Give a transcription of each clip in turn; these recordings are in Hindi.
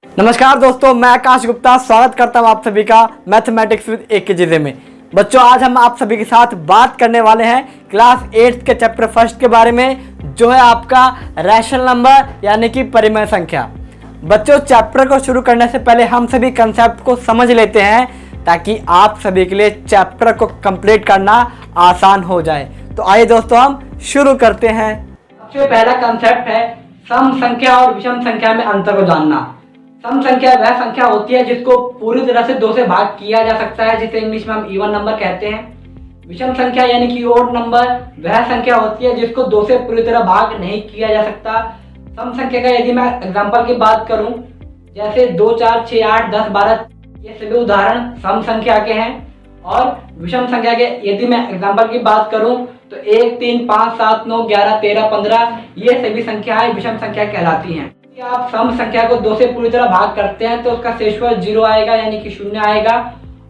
नमस्कार दोस्तों, मैं आकाश गुप्ता स्वागत करता हूं आप सभी का मैथमेटिक्स विद AKJJ में। बच्चों, आज हम आप सभी के साथ बात करने वाले हैं क्लास 8 के चैप्टर फर्स्ट के बारे में, जो है आपका रैशनल नंबर यानी कि परिमेय संख्या। बच्चों, चैप्टर को शुरू करने से पहले हम सभी कंसेप्ट को समझ लेते हैं ताकि आप सभी के लिए चैप्टर को कंप्लीट करना आसान हो जाए। तो आइए दोस्तों, हम शुरू करते हैं। सबसे पहला कंसेप्ट है सम संख्या और विषम संख्या में अंतर को जानना। सम संख्या वह संख्या होती है जिसको पूरी तरह से 2 से भाग किया जा सकता है, जिसे इंग्लिश में हम इवन नंबर कहते हैं। विषम संख्या यानी कि ओड नंबर वह संख्या होती है जिसको 2 से पूरी तरह भाग नहीं किया जा सकता। सम संख्या का यदि मैं एग्जांपल की बात करूं, जैसे 2, 4, 6, 8, 10, 12, ये सभी उदाहरण सम संख्या के हैं। और विषम संख्या के यदि मैं एग्जांपल की बात करूं तो 1, 3, 5, 7, 9, 11, 13, 15 ये सभी संख्याएं विषम संख्या कहलाती हैं। यदि आप सम संख्या को 2 से पूरी तरह भाग करते हैं तो उसका शेषफल 0 आएगा यानी कि 0 आएगा,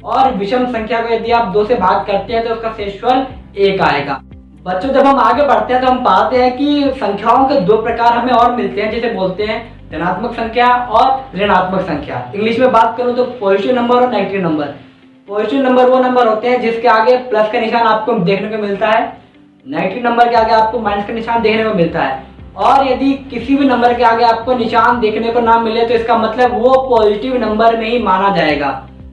और विषम संख्या को यदि आप 2 से भाग करते हैं तो उसका शेषफल 1 आएगा। बच्चों, जब हम आगे बढ़ते हैं तो हम पाते हैं कि संख्याओं के 2 प्रकार हमें और मिलते हैं, जिसे बोलते हैं धनात्मक संख्या और ऋणात्मक संख्या। इंग्लिश में बात करूं तो पॉजिटिव नंबर और नेगेटिव नंबर। पॉजिटिव नंबर वो नंबर होते हैं जिसके आगे प्लस का निशान आपको देखने को मिलता है, नेगेटिव नंबर के आगे आपको माइनस का निशान देखने को मिलता है। और यदि किसी भी नंबर के आगे आपको निशान देखने को ना मिले तो इसका मतलब वो पॉजिटिव नंबर में ही माना जाएगा।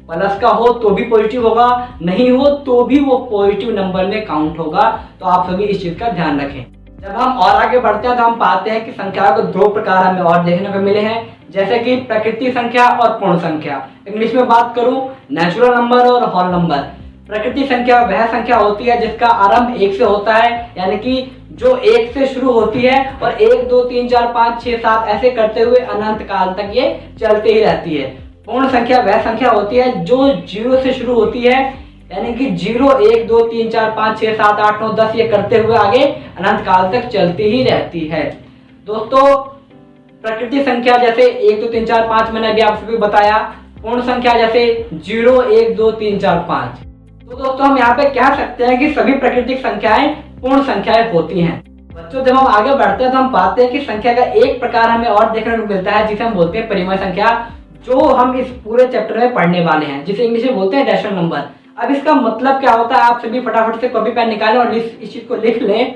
प्लस का हो तो भी पॉजिटिव होगा, नहीं हो तो भी वो पॉजिटिव नंबर में काउंट होगा। तो आप सभी इस चीज का ध्यान रखें। जब हम और आगे बढ़ते हैं तो हम पाते हैं कि संख्या को 2 प्रकार हमें और देखने को मिले हैं, जैसे कि प्राकृतिक संख्या और पूर्ण संख्या। इंग्लिश में बात करूं नेचुरल नंबर और होल नंबर। प्राकृतिक संख्या वह संख्या होती है जिसका आरंभ 1 से होता है, यानी कि जो 1 से शुरू होती है और 1, 2, 3, 4, 5, 6, 7 ऐसे करते हुए अनंत काल तक ये चलती ही रहती है। पूर्ण संख्या वह संख्या होती है जो 0 से शुरू होती है, यानी कि 0, 1, 2, 3, 4, 5, 6, 7, 8, 9, 10 ये करते हुए आगे अनंत काल तक चलती ही रहती है। दोस्तों, प्राकृतिक संख्या जैसे 1, 2, 3, 4, 5 मैंने अभी आप सभी बताया। पूर्ण संख्या जैसे 0, 1, 2, 3, 4, 5। तो दोस्तों, हम यहाँ पे कह सकते हैं कि सभी प्राकृतिक संख्याएं पूर्ण संख्याएं होती हैं। बच्चों, जब हम आगे बढ़ते हैं तो हम पाते हैं कि संख्या का एक प्रकार हमें और देखने को मिलता है, जिसे हम बोलते हैं परिमेय संख्या, जो हम इस पूरे चैप्टर में पढ़ने वाले हैं, जिसे इंग्लिश में बोलते हैं रैशनल नंबर। अब इसका मतलब क्या होता है, आप सभी फटाफट से कॉपी पेन निकालें और इस चीज को लिख लें।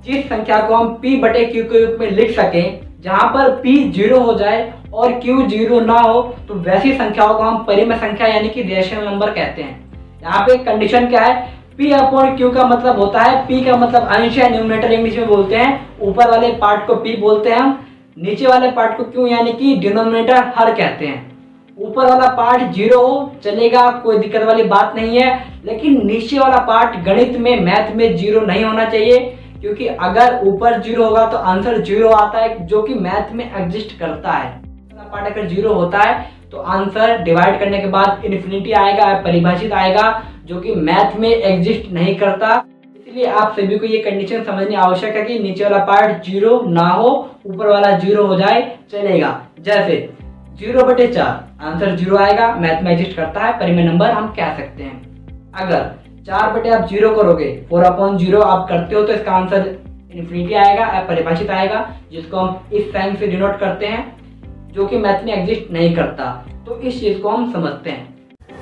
जिस संख्या को हम P/Q के रूप में लिख सकें, जहां पर P 0 हो जाए और Q 0 ना हो, तो वैसी संख्याओं को हम परिमेय संख्या यानी कि रैशनल नंबर कहते हैं। यहाँ पे कंडीशन क्या है, P/Q का मतलब होता है, P का मतलब अंश है, न्यूमरेटर इंग्लिश में बोलते हैं। ऊपर वाले पार्ट को P बोलते हैं हम, नीचे वाले पार्ट को Q यानी कि डिनोमिनेटर हर कहते हैं। ऊपर वाला पार्ट 0 हो चलेगा, कोई दिक्कत वाली बात नहीं है, लेकिन नीचे वाला पार्ट गणित में मैथ में 0 नहीं होना चाहिए, क्योंकि अगर ऊपर 0 होगा तो आंसर 0 आता है, जो कि मैथ में एग्जिस्ट करता है। पार्ट अगर 0 होता है तो आंसर डिवाइड करने के बाद इन्फिनिटी आएगा, परिभाषित आएगा, जो कि मैथ में एग्जिस्ट नहीं करता। इसलिए आप सभी को ये कंडीशन समझनी आवश्यक है कि नीचे वाला पार्ट 0 ना हो, ऊपर वाला 0 हो जाए चलेगा। जैसे 0/4 आंसर 0 आएगा, मैथ में एग्जिस्ट करता है, परिमेय नंबर हम कह सकते हैं। अगर 4/0 करोगे, 4/0 आप करते हो तो इसका आंसर इन्फिनिटी आएगा, परिभाषित आएगा, जिसको हम इस साइन से डिनोट करते हैं, जो कि मैथ में एग्जिस्ट नहीं करता। तो इस चीज को हम समझते हैं।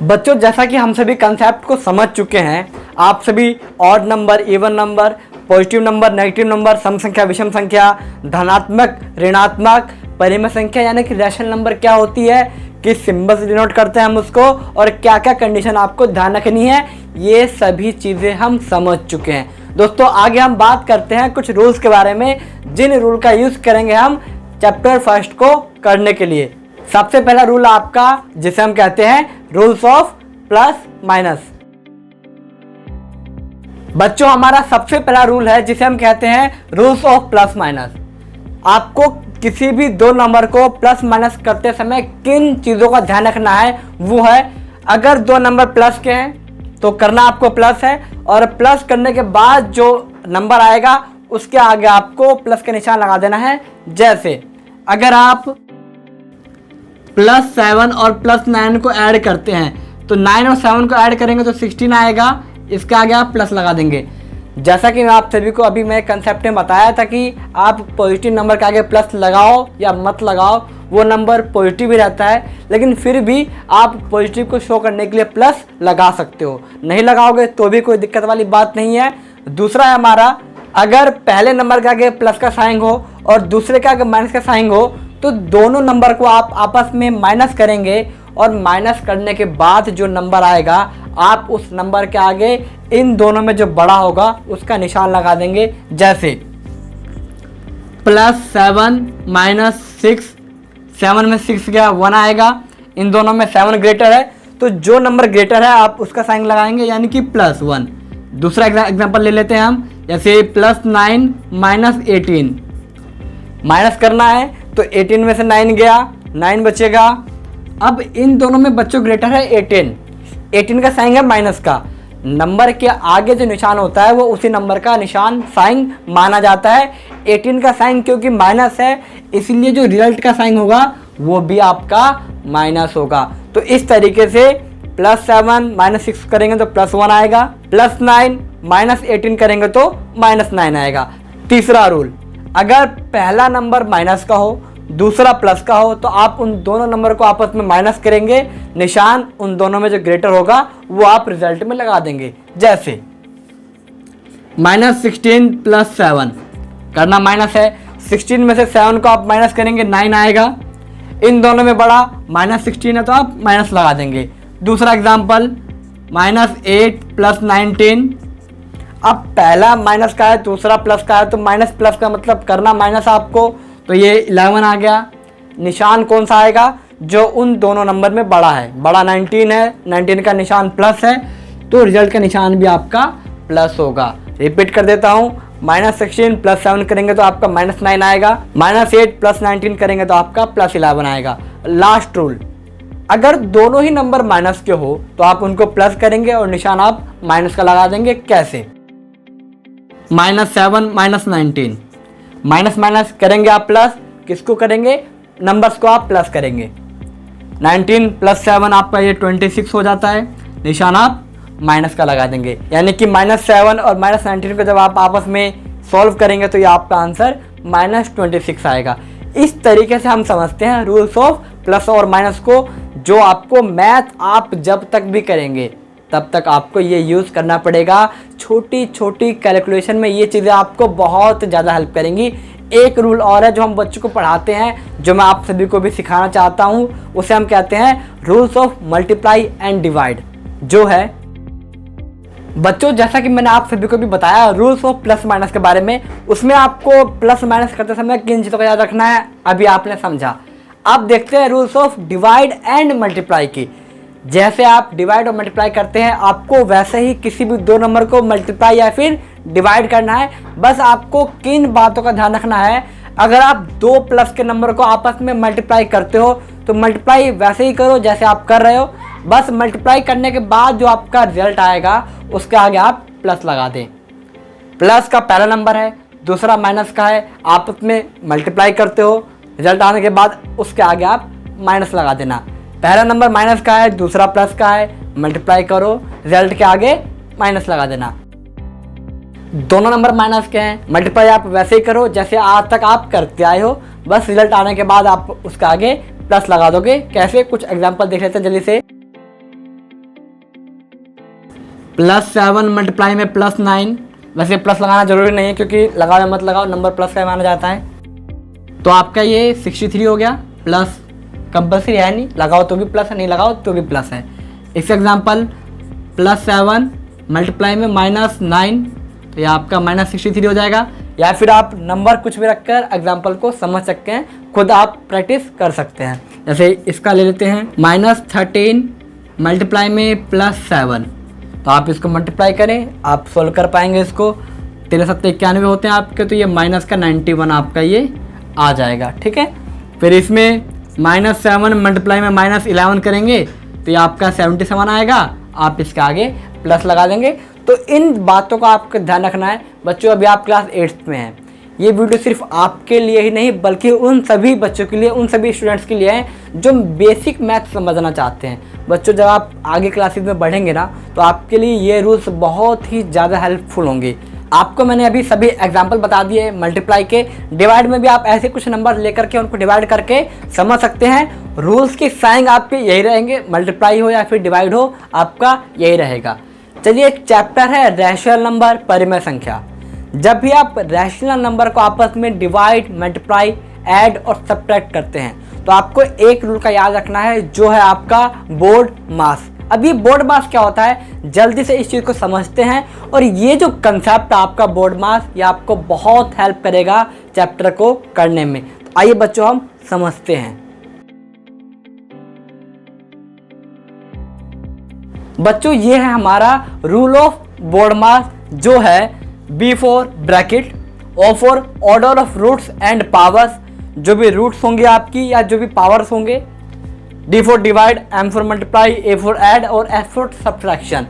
बच्चों, जैसा कि हम सभी कंसेप्ट को समझ चुके हैं, आप सभी odd number, even number, positive number, negative number, सम संख्या, विषम संख्या, धनात्मक, ऋणात्मक, परिमेय संख्या यानी कि रैशनल नंबर क्या होती है, किस सिंबल से डिनोट करते हैं हम उसको, और क्या क्या कंडीशन आपको ध्यान रखनी है, ये सभी चीज़ें हम समझ चुके हैं। दोस्तों, आगे हम बात करते हैं कुछ रूल्स के बारे में, जिन रूल का यूज़ करेंगे हम चैप्टर फर्स्ट को करने के लिए। सबसे पहला रूल आपका, जिसे हम कहते हैं रूल्स ऑफ प्लस माइनस। बच्चों, हमारा सबसे पहला रूल है जिसे हम कहते हैं रूल्स ऑफ प्लस माइनस। आपको किसी भी 2 नंबर को प्लस माइनस करते समय किन चीज़ों का ध्यान रखना है, वो है अगर 2 नंबर प्लस के हैं तो करना आपको प्लस है, और प्लस करने के बाद जो नंबर आएगा उसके आगे आपको प्लस का निशान लगा देना है। जैसे अगर आप +7 और +9 को ऐड करते हैं तो 9 और 7 को ऐड करेंगे तो 16 आएगा, इसके आगे आप प्लस लगा देंगे। जैसा कि मैं आप सभी को अभी मैं कंसेप्ट में बताया था कि आप पॉजिटिव नंबर के आगे प्लस लगाओ या मत लगाओ, वो नंबर पॉजिटिव ही रहता है, लेकिन फिर भी आप पॉजिटिव को शो करने के लिए प्लस लगा सकते हो। नहीं लगाओगे तो भी कोई दिक्कत वाली बात नहीं है। दूसरा है हमारा, अगर पहले नंबर के आगे प्लस का साइन हो और दूसरे के आगे माइनस का साइन हो तो दोनों नंबर को आप आपस में माइनस करेंगे और माइनस करने के बाद जो नंबर आएगा आप उस नंबर के आगे इन दोनों में जो बड़ा होगा उसका निशान लगा देंगे। जैसे +7 -6, 7 में 6 गया 1 आएगा, इन दोनों में 7 ग्रेटर है तो जो नंबर ग्रेटर है आप उसका साइन लगाएंगे यानी कि +1। दूसरा एग्जांपल ले लेते हैं हम, जैसे +9 -18, माइनस करना है तो 18 में से 9 गया, 9 बचेगा। अब इन दोनों में बच्चों ग्रेटर है 18 का साइन है माइनस का, नंबर के आगे जो निशान होता है वो उसी नंबर का निशान साइन माना जाता है। 18 का साइन क्योंकि माइनस है इसलिए जो रिजल्ट का साइन होगा वो भी आपका माइनस होगा। तो इस तरीके से +7 -6 करेंगे तो +1 आएगा, +9 -18 करेंगे तो -9 आएगा। तीसरा रूल, अगर पहला नंबर माइनस का हो दूसरा प्लस का हो तो आप उन दोनों नंबर को आपस में माइनस करेंगे, निशान उन दोनों में जो ग्रेटर होगा वो आप रिजल्ट में लगा देंगे। जैसे -16 + 7 करना माइनस है, 16 में से 7 को आप माइनस करेंगे 9 आएगा, इन दोनों में बड़ा -16 है तो आप माइनस लगा देंगे। दूसरा एग्जाम्पल -8 + 19, अब पहला माइनस का है दूसरा प्लस का है तो माइनस प्लस का मतलब करना माइनस आपको, तो ये 11 आ गया। निशान कौन सा आएगा, जो उन दोनों नंबर में बड़ा है, बड़ा 19 है, 19 का निशान प्लस है तो रिजल्ट का निशान भी आपका प्लस होगा। रिपीट कर देता हूँ, -16 + 7 करेंगे तो आपका -9 आएगा, -8 + 19 करेंगे तो आपका +11 आएगा। लास्ट रूल, अगर दोनों ही नंबर माइनस के हो तो आप उनको प्लस करेंगे और निशान आप माइनस का लगा देंगे। कैसे, -7 -19, माइनस माइनस करेंगे आप प्लस, किसको करेंगे, नंबर्स को आप प्लस करेंगे। 19 + 7 आपका ये 26 हो जाता है, निशान आप माइनस का लगा देंगे। यानी कि -7 और -19 को जब आप आपस में सॉल्व करेंगे तो ये आपका आंसर -26 आएगा। इस तरीके से हम समझते हैं रूल्स ऑफ प्लस और माइनस को, जो आपको मैथ आप जब तक भी करेंगे तब तक आपको ये यूज़ करना पड़ेगा। छोटी छोटी कैलकुलेशन में ये चीज़ें आपको बहुत ज़्यादा हेल्प करेंगी। एक रूल और है जो हम बच्चों को पढ़ाते हैं, जो मैं आप सभी को भी सिखाना चाहता हूँ, उसे हम कहते हैं rules of multiply and divide. जो है बच्चों, जैसा कि मैंने आप सभी को भी बताया रूल्स ऑफ प्लस माइनस के बारे में, उसमें आपको प्लस माइनस करते समय किन चीज़ों का याद रखना है अभी आपने समझा। अब देखते हैं rules of divide and multiply की। जैसे आप डिवाइड और मल्टीप्लाई करते हैं आपको वैसे ही किसी भी दो नंबर को मल्टीप्लाई या फिर डिवाइड करना है। बस आपको किन बातों का ध्यान रखना है, अगर आप दो प्लस के नंबर को आपस में मल्टीप्लाई करते हो तो मल्टीप्लाई वैसे ही करो जैसे आप कर रहे हो। बस मल्टीप्लाई करने के बाद जो आपका रिजल्ट आएगा उसके आगे आप प्लस लगा दें। प्लस का पहला नंबर है, दूसरा माइनस का है, आपस में मल्टीप्लाई करते हो, रिजल्ट आने के बाद उसके आगे आप माइनस लगा देना। पहला नंबर माइनस का है, दूसरा प्लस का है, मल्टीप्लाई करो, रिजल्ट के आगे माइनस लगा देना। दोनों नंबर माइनस के हैं, मल्टीप्लाई आप वैसे ही करो जैसे आज तक आप करते आए हो, बस रिजल्ट आने के बाद आप उसके आगे प्लस लगा दोगे। कैसे, कुछ एग्जांपल देख लेते हैं जल्दी से। +7 मल्टीप्लाई में +9, वैसे प्लस लगाना जरूरी नहीं है क्योंकि लगाओ या मत लगाओ नंबर प्लस का माना जाता है। तो आपका ये 63 हो गया, प्लस कंपल्सरी है नहीं, लगाओ तो भी प्लस है, नहीं लगाओ तो भी प्लस है। इस एग्जांपल +7 मल्टीप्लाई में -9, तो ये आपका -63 हो जाएगा। या फिर आप नंबर कुछ भी रखकर एग्जांपल को समझ सकते हैं, खुद आप प्रैक्टिस कर सकते हैं। जैसे इसका ले लेते हैं, -13 मल्टीप्लाई में +7, तो आप इसको मल्टीप्लाई करें, आप सोल्व कर पाएंगे इसको। 13 7 91 होते हैं आपके, तो ये माइनस का 91 आपका ये आ जाएगा। ठीक है, फिर इसमें -7 मल्टीप्लाई में -11 करेंगे तो ये आपका 77 आएगा, आप इसके आगे प्लस लगा देंगे। तो इन बातों का आपको ध्यान रखना है बच्चों। अभी आप क्लास 8th में हैं, ये वीडियो सिर्फ आपके लिए ही नहीं बल्कि उन सभी बच्चों के लिए, उन सभी स्टूडेंट्स के लिए है जो बेसिक मैथ समझना चाहते हैं। बच्चों जब आप आगे क्लासेस में बढ़ेंगे ना तो आपके लिए ये रूल्स बहुत ही ज़्यादा हेल्पफुल होंगे। आपको मैंने अभी सभी एग्जाम्पल बता दिए मल्टीप्लाई के। डिवाइड में भी आप ऐसे कुछ नंबर लेकर के उनको डिवाइड करके समझ सकते हैं। रूल्स की साइंग आपके यही रहेंगे, मल्टीप्लाई हो या फिर डिवाइड हो आपका यही रहेगा। चलिए, एक चैप्टर है रैशनल नंबर, परिमेय संख्या। जब भी आप रैशनल नंबर को आपस में डिवाइड, मल्टीप्लाई, ऐड और सब्ट्रैक्ट करते हैं तो आपको एक रूल का याद रखना है, जो है आपका बोर्ड मास। अब ये बोर्ड मास क्या होता है, जल्दी से इस चीज़ को समझते हैं। और ये जो कंसेप्ट आपका बोर्ड मास, ये आपको बहुत हेल्प करेगा चैप्टर को करने में। तो आइए बच्चों हम समझते हैं। बच्चों ये है हमारा रूल ऑफ बोर्ड मास, जो है B for bracket, O for order of roots and powers, जो भी रूट्स होंगे आपकी या जो भी पावर्स होंगे, D for divide, M for multiply, A for add और S फॉर सब्ट्रैक्शन।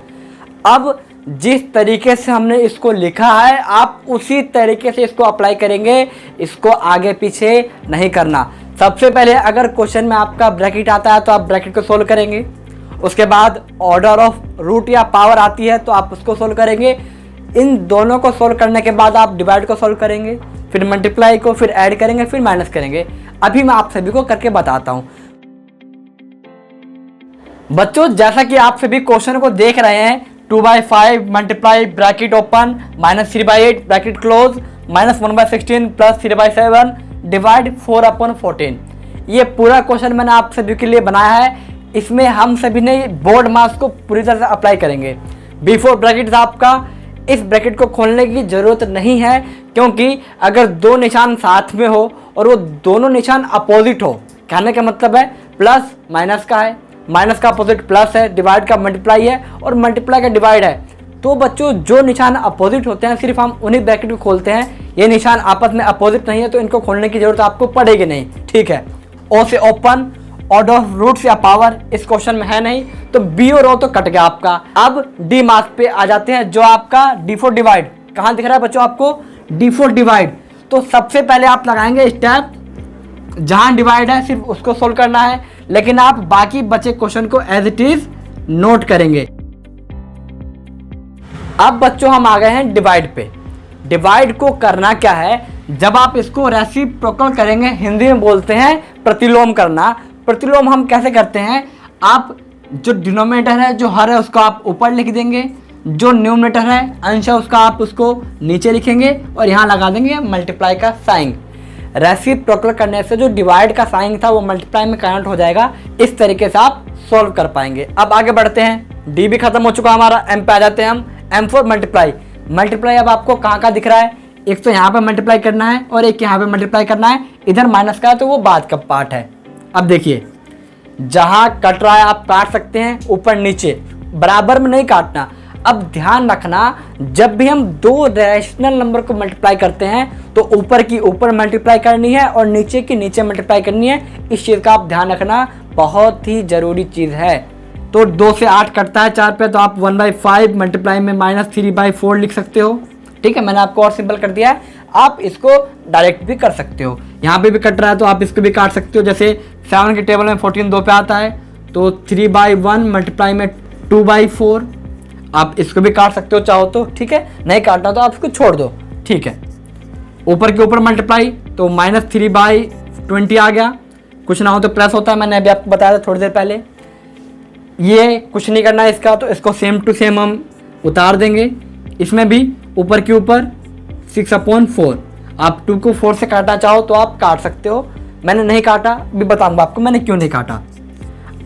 अब जिस तरीके से हमने इसको लिखा है आप उसी तरीके से इसको अप्लाई करेंगे, इसको आगे पीछे नहीं करना। सबसे पहले अगर क्वेश्चन में आपका ब्रैकेट आता है तो आप ब्रैकेट को सोल्व करेंगे। उसके बाद ऑर्डर ऑफ रूट या पावर आती है तो आप उसको सोल्व करेंगे। इन दोनों को सोल्व करने के बाद आप डिवाइड को सोल्व करेंगे, फिर मल्टीप्लाई को, फिर ऐड करेंगे, फिर माइनस करेंगे। अभी मैं आप सभी को करके बताता हूं। बच्चों जैसा कि आप सभी क्वेश्चन को देख रहे हैं, 2/5 multiply bracket open -3/8 bracket close -1/16 plus 3/7 divide 4/14। ये पूरा क्वेश्चन मैंने आप सभी के लिए बनाया है। इसमें हम सभी ने बोर्ड मास को पूरी तरह से अप्लाई करेंगे। बिफोर ब्रैकेट आपका, इस ब्रैकेट को खोलने की ज़रूरत नहीं है, क्योंकि अगर दो निशान साथ में हो और वो दोनों निशान अपोजिट हो, कहने का मतलब है प्लस माइनस का है, माइनस का अपोजिट प्लस है, डिवाइड का मल्टीप्लाई है और मल्टीप्लाई का डिवाइड है, तो बच्चों जो निशान अपोजिट होते हैं सिर्फ हम उन्हीं ब्रैकेट को खोलते हैं। ये निशान आपस में अपोजिट नहीं है तो इनको खोलने की जरूरत आपको पड़ेगी नहीं, ठीक है। ओ से ओपन, ऑर्डर ऑफ रूट्स या पावर इस क्वेश्चन में है नहीं, तो बी और ओ तो कट गया आपका। अब डी मास पे आ जाते हैं, जो आपका डी फॉर डिवाइड। कहाँ दिख रहा है बच्चों आपको, डी फॉर डिवाइड। तो सबसे पहले आप लगाएंगे स्टेप, जहां डिवाइड है सिर्फ उसको सोल्व करना है, लेकिन आप बाकी बचे क्वेश्चन को एज इट इज नोट करेंगे। अब बच्चों हम आ गए हैं डिवाइड पे। डिवाइड को करना क्या है, जब आप इसको रेसिप्रोकल करेंगे, हिंदी में बोलते हैं प्रतिलोम करना। प्रतिलोम हम कैसे करते हैं, आप जो डिनोमिनेटर है, जो हर है, उसको आप ऊपर लिख देंगे, जो न्यूमरेटर है, अंश है, उसका आप उसको नीचे लिखेंगे और यहाँ लगा देंगे मल्टीप्लाई का साइन। रेसिप्रोकल करने से जो डिवाइड का साइन था वो मल्टीप्लाई में कन्वर्ट हो जाएगा। इस तरीके से आप सोल्व कर पाएंगे। अब आगे बढ़ते हैं, डी भी खत्म हो चुका हमारा, एम पे आ जाते हैं हम। M for multiply. मल्टीप्लाई अब आपको कहाँ कहाँ दिख रहा है, एक तो यहाँ पे मल्टीप्लाई करना है और एक यहाँ पे मल्टीप्लाई करना है। इधर माइनस का है तो वो बाद का पार्ट है। अब देखिए, जहाँ कट रहा है आप काट सकते हैं, ऊपर नीचे, बराबर में नहीं काटना। अब ध्यान रखना, जब भी हम दो रैशनल नंबर को मल्टीप्लाई करते हैं तो ऊपर की ऊपर मल्टीप्लाई करनी है और नीचे की नीचे मल्टीप्लाई करनी है। इस चीज़ का आप ध्यान रखना, बहुत ही ज़रूरी चीज़ है। तो 2 से 8 कटता है 4 पे, तो आप 1/5 मल्टीप्लाई में -3/4 लिख सकते हो। ठीक है, मैंने आपको और सिंपल कर दिया है। आप इसको डायरेक्ट भी कर सकते हो, यहाँ पे भी कट रहा है तो आप इसको भी काट सकते हो। जैसे 7 के टेबल में 14 2 पे आता है, तो 3/1 मल्टीप्लाई में 2/4, आप इसको भी काट सकते हो चाहो तो। ठीक है, नहीं काटना तो आप इसको छोड़ दो। ठीक है, ऊपर के ऊपर मल्टीप्लाई तो -3/20 आ गया। कुछ ना हो तो प्लस होता है, मैंने अभी आपको बताया था थोड़ी देर पहले। ये कुछ नहीं करना है इसका, तो इसको सेम टू सेम हम उतार देंगे। इसमें भी ऊपर के ऊपर 6/4। आप 2 को 4 से काटना चाहो तो आप काट सकते हो, मैंने नहीं काटा, अभी बताऊंगा आपको मैंने क्यों नहीं काटा।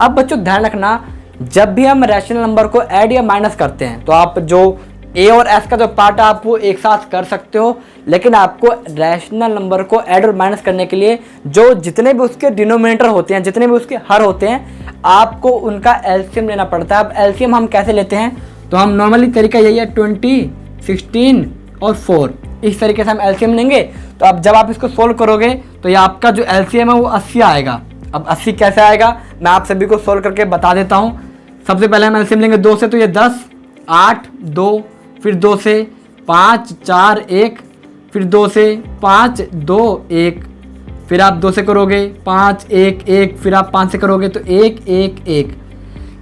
अब बच्चों ध्यान रखना, जब भी हम रैशनल नंबर को ऐड या माइनस करते हैं तो आप जो ए और एस का जो पार्ट है आप वो एक साथ कर सकते हो, लेकिन आपको रैशनल नंबर को ऐड और माइनस करने के लिए जो जितने भी उसके डिनोमिनेटर होते हैं, जितने भी उसके हर होते हैं, आपको उनका एलसीएम लेना पड़ता है। अब एलसीएम हम कैसे लेते हैं, तो हम नॉर्मली तरीका यही है, 20, 16 और 4, इस तरीके से हम एलसीएम लेंगे। तो अब जब आप इसको सोल्व करोगे तो ये आपका जो एलसीएम है वो 80 आएगा। अब 80 कैसे आएगा मैं आप सभी को सोल्व करके बता देता हूँ। सबसे पहले हम एलसीएम लेंगे 2 से, तो ये 10, 8, 2, फिर 2 से 5, 4, 1, फिर 2 से 5, 2, 1, फिर आप 2 से करोगे 5, 1, 1, फिर आप 5 से करोगे तो 1, 1, 1।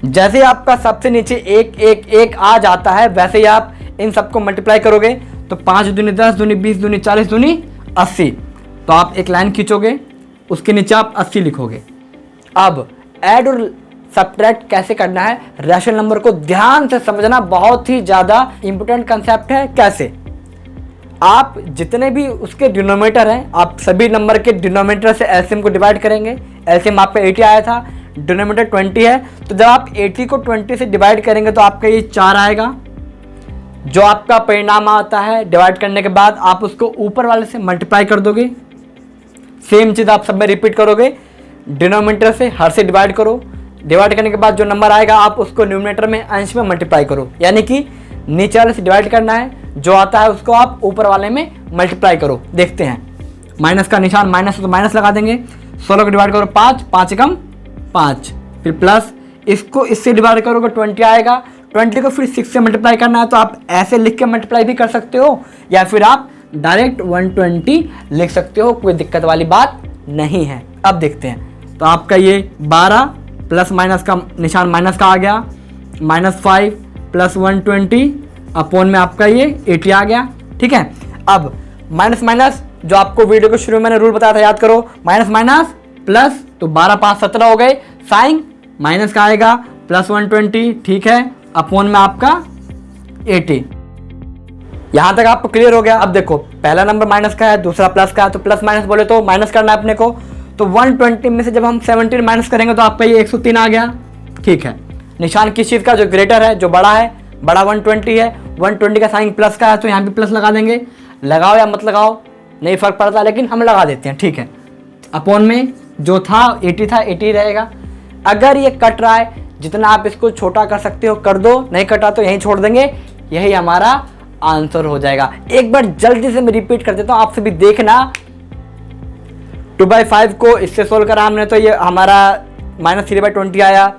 जैसे आपका सबसे नीचे 1, 1, 1 आ जाता है, वैसे ही आप इन सबको मल्टीप्लाई करोगे तो 5 दूनी 10 दूनी 20 दूनी 40 दूनी 80। तो आप एक लाइन खींचोगे, उसके नीचे आप 80 लिखोगे। अब ऐड और सब्ट्रैक्ट कैसे करना है, रैशनल नंबर को ध्यान से समझना, बहुत ही ज़्यादा इंपॉर्टेंट कंसेप्ट है। कैसे, आप जितने भी उसके डिनोमिनेटर हैं, आप सभी नंबर के डिनोमिनेटर से एलसीएम को डिवाइड करेंगे। एलसीएम आपका 80 आया था, डिनोमिनेटर 20 है, तो जब आप 80 को 20 से डिवाइड करेंगे तो आपका ये 4 आएगा। जो आपका परिणाम आता है डिवाइड करने के बाद आप उसको ऊपर वाले से मल्टीप्लाई कर दोगे। सेम चीज़ आप सब में रिपीट करोगे, डिनोमिनेटर से हर से डिवाइड करो। डिवाइड करने के बाद जो नंबर आएगा आप उसको न्यूमिनेटर में अंश में मल्टीप्लाई करो, यानी कि नीचे वाले से डिवाइड करना है, जो आता है उसको आप ऊपर वाले में मल्टीप्लाई करो। देखते हैं, माइनस का निशान माइनस तो माइनस लगा देंगे। 16 को डिवाइड करो 5, 5 एकम 5, फिर प्लस, इसको इससे डिवाइड करोगे 20 आएगा। 20 को फिर 6 से मल्टीप्लाई करना है, तो आप ऐसे लिख के मल्टीप्लाई भी कर सकते हो, या फिर आप डायरेक्ट 120 लिख सकते हो, कोई दिक्कत वाली बात नहीं है। अब देखते हैं, तो आपका ये 12 प्लस माइनस का निशान माइनस का आ गया, -5 प्लस 120 अपॉन में आपका ये 80 आ गया। ठीक है, अब माइनस माइनस जो आपको वीडियो के शुरू में मैंने रूल बताया था, याद करो, माइनस माइनस प्लस, तो 12 5 17 हो गए। साइन माइनस का आएगा प्लस 120, ठीक है, अपॉन में आपका 80। यहां तक आपको क्लियर हो गया। अब देखो, पहला नंबर माइनस का है, दूसरा प्लस का है, तो प्लस माइनस बोले तो माइनस करना है अपने को। तो 120 में से जब हम 17 माइनस करेंगे तो आपका ये 103 आ गया। ठीक है, निशान किस चीज़ का, जो ग्रेटर है, जो बड़ा है, बड़ा 120 है, 120 का साइन प्लस का है, तो यहाँ भी प्लस लगा देंगे। लगाओ या मत लगाओ नहीं फर्क पड़ता, लेकिन हम लगा देते हैं। ठीक है, अपॉन में जो था 80 था, 80 रहेगा। अगर ये कट रहा है, जितना आप इसको छोटा कर सकते हो कर दो, नहीं कटा तो यहीं छोड़ देंगे, यही हमारा आंसर हो जाएगा। एक बार जल्दी से मैं रिपीट कर देता हूँ, आपसे भी देखना। 2/5 को इससे सोल्व करा हमने, तो ये हमारा -3/20 आया।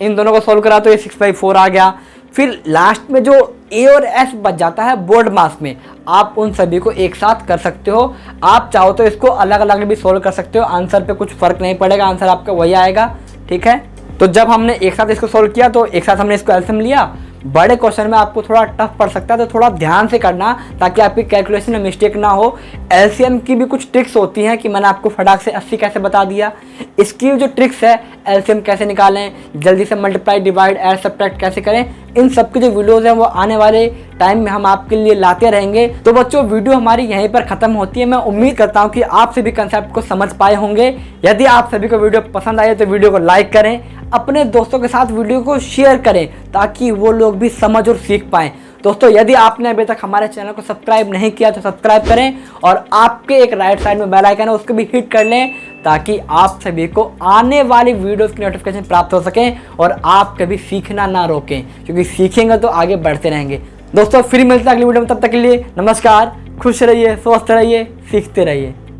इन दोनों को सोल्व करा तो ये 6/4 आ गया। फिर लास्ट में जो ए और एस बच जाता है बोर्ड मास में, आप उन सभी को एक साथ कर सकते हो। आप चाहो तो इसको अलग अलग भी सोल्व कर सकते हो, आंसर पे कुछ फर्क नहीं पड़ेगा, आंसर आपका वही आएगा। ठीक है, तो जब हमने एक साथ इसको सोल्व किया तो एक साथ हमने इसको एलसीएम लिया। बड़े क्वेश्चन में आपको थोड़ा टफ पड़ सकता है, तो थोड़ा ध्यान से करना ताकि आपकी कैलकुलेशन में मिस्टेक ना हो। एलसीएम की भी कुछ ट्रिक्स होती हैं कि मैंने आपको फटाक से 80 कैसे बता दिया। इसकी जो ट्रिक्स है, एलसीएम कैसे निकालें, जल्दी से मल्टीप्लाई डिवाइड ऐड सब्ट्रैक्ट कैसे करें, इन सब की जो वीडियोज़ हैं वो आने वाले टाइम में हम आपके लिए लाते रहेंगे। तो बच्चों, वीडियो हमारी यहीं पर ख़त्म होती है। मैं उम्मीद करता हूँ कि आप सभी कंसेप्ट को समझ पाए होंगे। यदि आप सभी को वीडियो पसंद आए तो वीडियो को लाइक करें, अपने दोस्तों के साथ वीडियो को शेयर करें ताकि वो लोग भी समझ और सीख पाएँ। दोस्तों, यदि आपने अभी तक हमारे चैनल को सब्सक्राइब नहीं किया तो सब्सक्राइब करें, और आपके एक राइट साइड में बेल आइकन है उसको भी हिट कर लें ताकि आप सभी को आने वाली वीडियोस की नोटिफिकेशन प्राप्त हो सके और आप कभी सीखना ना रोकें, क्योंकि सीखेंगे तो आगे बढ़ते रहेंगे। दोस्तों, फिर मिलते हैं अगली वीडियो में, तब तक के लिए नमस्कार, खुश रहिए, स्वस्थ रहिए, सीखते रहिए।